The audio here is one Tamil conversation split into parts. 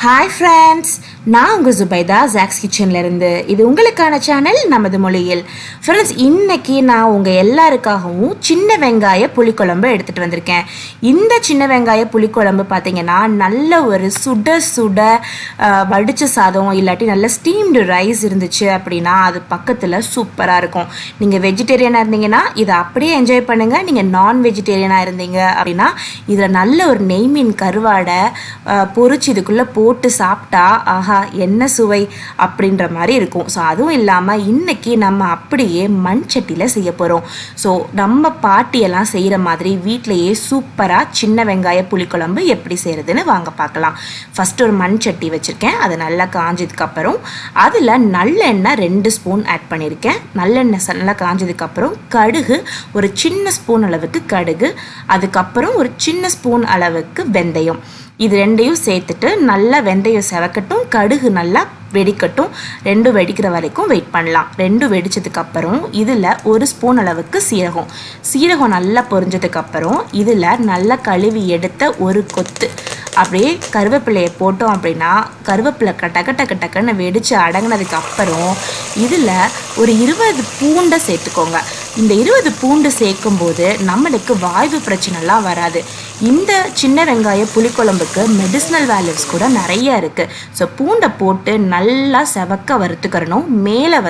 Hi friends, நான் உங்கள் ஜுபைதா zacs kitchen.recipes. இது உங்களுக்கான சேனல் நமது மொழியில். ஃப்ரெண்ட்ஸ், இன்னைக்கு நான் உங்கள் எல்லாருக்காகவும் சின்ன வெங்காய புளிக்குழம்பு எடுத்துகிட்டு வந்திருக்கேன். இந்த சின்ன வெங்காய புளிக்குழம்பு பார்த்தீங்கன்னா நல்ல ஒரு சுட வடித்த சாதம் இல்லாட்டி நல்ல ஸ்டீம்டு ரைஸ் இருந்துச்சு அப்படின்னா அது பக்கத்தில் சூப்பராக இருக்கும். நீங்கள் வெஜிடேரியனாக இருந்தீங்கன்னா இதை அப்படியே என்ஜாய் பண்ணுங்கள். நீங்கள் நான் வெஜிடேரியனாக இருந்தீங்க அப்படின்னா இதில் நல்ல ஒரு நெய் மீன் கருவாடை பொரிச்சு இதுக்குள்ளே போட்டு சாப்பிட்டா ஆஹா என்ன சுவை அப்படின்ற மாதிரி இருக்கும். ஸோ அதுவும் இல்லாமல் இன்னைக்கு நம்ம அப்படியே மண் சட்டியில் செய்ய போகிறோம். ஸோ நம்ம பாட்டியெல்லாம் செய்கிற மாதிரி வீட்டிலையே சூப்பராக சின்ன வெங்காய புளிக்குழம்பு எப்படி செய்கிறதுன்னு வாங்க பார்க்கலாம். ஃபஸ்ட்டு ஒரு மண் சட்டி வச்சுருக்கேன். அது நல்லா காஞ்சதுக்கப்புறம் அதில் நல்லெண்ணெய் 2 ஸ்பூன் ஆட் பண்ணியிருக்கேன். நல்லெண்ணெய் நல்லா காஞ்சதுக்கப்புறம் கடுகு ஒரு சின்ன ஸ்பூன் அளவுக்கு கடுகு, அதுக்கப்புறம் ஒரு சின்ன ஸ்பூன் அளவுக்கு வெந்தயம், இது ரெண்டையும் சேர்த்துட்டு நல்லா வெந்தயம் செவக்கட்டும், கடுகு நல்லா வெடிக்கட்டும். 2 வெடிக்கிற வரைக்கும் வெயிட் பண்ணலாம். 2 வெடிச்சதுக்கப்புறம் இதில் 1 ஸ்பூன் அளவுக்கு சீரகம் நல்லா பொரிஞ்சதுக்கப்புறம் இதில் நல்லா கழுவி எடுத்த ஒரு கொத்து அப்படியே கருவேப்பிலையை போட்டோம் அப்படின்னா கருவேப்பிலை டக்குன்னு வெடித்து அடங்கினதுக்கு அப்புறம் இதில் ஒரு 20 பூண்டை சேர்த்துக்கோங்க. இந்த 20 பூண்டு சேர்க்கும்போது நம்மளுக்கு வாய்வு பிரச்சனைலாம் வராது. இந்த சின்ன வெங்காய புளிக்குழம்புக்கு மெடிசினல் வேல்யூஸ் கூட நிறைய இருக்குது. ஸோ பூண்டை போட்டு நல்லா செவக்க வறுத்துக்கிறணும். மேலே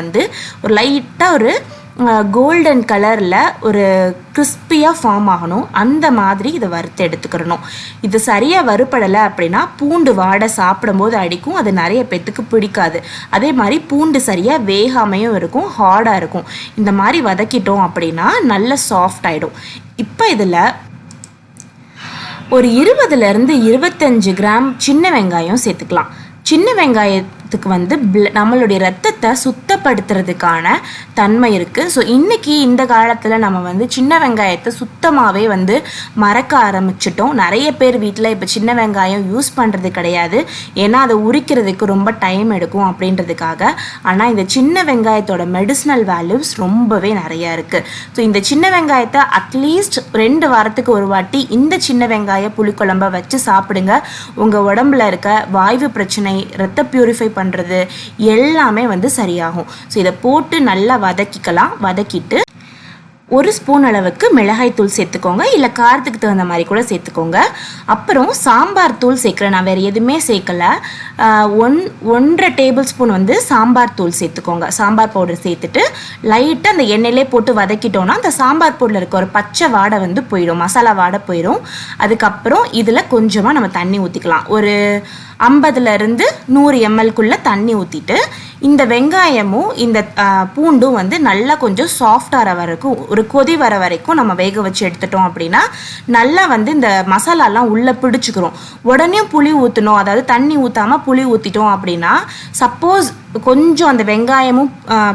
ஒரு லைட்டாக ஒரு கோல்டன் கலரில் ஒரு கிறிஸ்பியாக ஃபார்ம் ஆகணும். அந்த மாதிரி இதை வறுத்து எடுத்துக்கிறணும். இது சரியாக வறுப்படலை அப்படின்னா பூண்டு வாடை சாப்பிடும்போது அடிக்கும். அது நிறைய பேத்துக்கு பிடிக்காது. அதே மாதிரி பூண்டு சரியாக வேகாமையும் இருக்கும், ஹார்டாக இருக்கும். இந்த மாதிரி வதக்கிட்டோம் அப்படின்னா நல்ல சாஃப்ட் ஆகிடும். இப்போ இதில் ஒரு 20லேருந்து 25 கிராம் சின்ன வெங்காயம் சேர்த்துக்கலாம். சின்ன வெங்காயத்துக்கு நம்மளுடைய ரத்தத்தை சுத்தப்படுத்துறதுக்கான தன்மை இருக்குது. ஸோ இன்றைக்கி இந்த காலத்தில் நம்ம சின்ன வெங்காயத்தை சுத்தமாகவே மறக்க ஆரம்பிச்சிட்டோம். நிறைய பேர் வீட்டில் இப்போ சின்ன வெங்காயம் யூஸ் பண்ணுறது கிடையாது. ஏன்னா அதை உரிக்கிறதுக்கு ரொம்ப டைம் எடுக்கும் அப்படின்றதுக்காக. ஆனால் இந்த சின்ன வெங்காயத்தோட மெடிசினல் வேல்யூஸ் ரொம்பவே நிறையா இருக்குது. ஸோ இந்த சின்ன வெங்காயத்தை அட்லீஸ்ட் 2 வாரத்துக்கு ஒரு வாட்டி இந்த சின்ன வெங்காய புளிக்குழம்பை வச்சு சாப்பிடுங்க. உங்கள் உடம்புல இருக்க வாய்வு பிரச்சனை, ரத்த பியூரிஃபை பண்ணுறது எல்லாமே சரியாகும். ஸோ இதை போட்டு நல்லா வதக்கிக்கலாம். வதக்கிட்டு 1 ஸ்பூன் அளவுக்கு மிளகாய் தூள் சேர்த்துக்கோங்க, இல்லை காரத்துக்கு தகுந்த மாதிரி கூட சேர்த்துக்கோங்க. அப்புறம் சாம்பார் தூள் சேர்க்குறேன். நான் வேறு எதுவுமே சேர்க்கலை. 1.5 டேபிள் ஸ்பூன் சாம்பார் தூள் சேர்த்துக்கோங்க. சாம்பார் பவுடர் சேர்த்துட்டு லைட்டாக அந்த எண்ணெயிலே போட்டு வதக்கிட்டோன்னா அந்த சாம்பார் பவுடரில் இருக்க ஒரு பச்சை வாடை போயிடும், மசாலா வாடை போயிடும். அதுக்கப்புறம் இதில் கொஞ்சமாக நம்ம தண்ணி ஊற்றிக்கலாம். ஒரு 50லேருந்து 100 ml தண்ணி ஊற்றிட்டு இந்த வெங்காயமும் இந்த பூண்டும் நல்லா கொஞ்சம் சாஃப்டாகிற வரைக்கும் ஒரு கொதி வர வரைக்கும் நம்ம வேக வச்சு எடுத்துட்டோம் அப்படின்னா நல்லா இந்த மசாலாலாம் உள்ளே பிடிச்சிக்கிறோம். உடனே புளி ஊற்றணும், அதாவது தண்ணி ஊற்றாமல் புளி ஊற்றிட்டோம் அப்படின்னா சப்போஸ் கொஞ்சம் அந்த வெங்காயமும்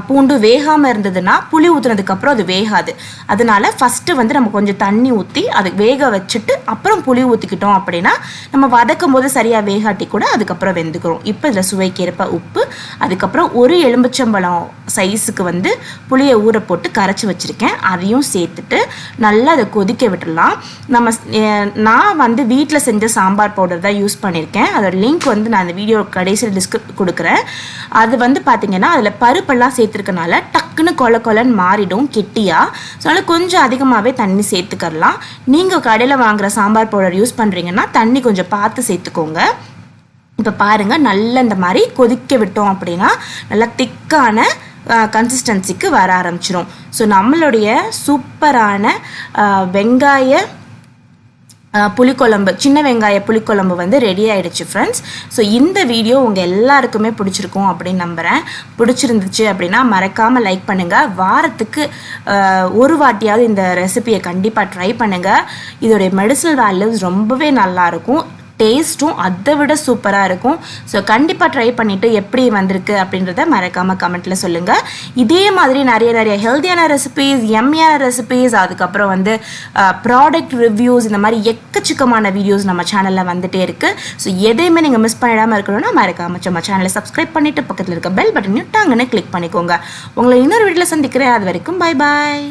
பூண்டும் வேகாமல் இருந்ததுன்னா புளி ஊற்றுனதுக்கப்புறம் அது வேகாது. அதனால ஃபஸ்ட்டு நம்ம கொஞ்சம் தண்ணி ஊற்றி அது வேக வச்சுட்டு அப்புறம் புளி ஊற்றிக்கிட்டோம் அப்படின்னா நம்ம வதக்கும் போது சரியாக வேகாட்டி கூட அதுக்கப்புறம் வெந்துக்கிறோம். இப்போ இதில் சுவைக்கேற்ப உப்பு, அதுக்கப்புறம் ஒரு எலுமிச்சம்பழம் சைஸுக்கு புளியை ஊற போட்டு கரைச்சி வச்சுருக்கேன். அதையும் சேர்த்துட்டு நல்லா அதை கொதிக்க விட்டுடலாம். நான் வீட்டில் செஞ்ச சாம்பார் பவுடர் தான் யூஸ் பண்ணியிருக்கேன். அதோட லிங்க் நான் அந்த வீடியோ கடைசியில் கொடுக்குறேன். அது பார்த்தீங்கன்னா அதில் பருப்பெல்லாம் சேர்த்துருக்கனால டக்குன்னு கொலன்னு மாறிடும் கெட்டியாக. ஸோ அதனால் கொஞ்சம் அதிகமாகவே தண்ணி சேர்த்துக்கலாம். நீங்கள் கடையில் வாங்குகிற சாம்பார் பவுடர் யூஸ் பண்ணுறீங்கன்னா தண்ணி கொஞ்சம் பார்த்து சேர்த்துக்கோங்க. இப்போ பாருங்கள், நல்லா இந்த மாதிரி கொதிக்க விட்டோம் அப்படின்னா நல்லா திக்கான கன்சிஸ்டன்சிக்கு வர ஆரம்பிச்சிடும். ஸோ நம்மளுடைய சூப்பரான வெங்காய புளிக்குழம்பு, சின்ன வெங்காய புளிக்குழம்பு ரெடி ஆகிடுச்சு ஃப்ரெண்ட்ஸ். ஸோ இந்த வீடியோ உங்கள் எல்லாருக்குமே பிடிச்சிருக்கும் அப்படின்னு நம்புகிறேன். பிடிச்சிருந்துச்சு அப்படின்னா மறக்காமல் லைக் பண்ணுங்கள். வாரத்துக்கு ஒரு வாட்டியாவது இந்த ரெசிபியை கண்டிப்பாக ட்ரை பண்ணுங்கள். இதோடைய மெடிசினல் வேல்யூஸ் ரொம்பவே நல்லாயிருக்கும். டேஸ்ட்டும் அதை விட சூப்பராக இருக்கும். ஸோ கண்டிப்பாக ட்ரை பண்ணிவிட்டு எப்படி வந்திருக்கு அப்படின்றத மறக்காமல் கமெண்ட்டில் சொல்லுங்கள். இதே மாதிரி நிறைய ஹெல்த்தியான ரெசிபீஸ், எம்மியான ரெசிபீஸ், அதுக்கப்புறம் ப்ராடக்ட் ரிவ்யூஸ், இந்த மாதிரி எக்கச்சக்கமான வீடியோஸ் நம்ம சேனலில் வந்துகிட்டே இருக்குது. ஸோ எதையுமே நீங்கள் மிஸ் பண்ணிடாமல் இருக்கணும்னா மறக்காமல் நம்ம சேனலை சப்ஸ்கிரைப் பண்ணிவிட்டு பக்கத்தில் இருக்க பெல் பட்டனையும் டாங்கன்னு கிளிக் பண்ணிக்கோங்க. உங்களை இன்னொரு வீடியோவில் சந்திக்கிறேன். அது வரைக்கும் பை பாய்.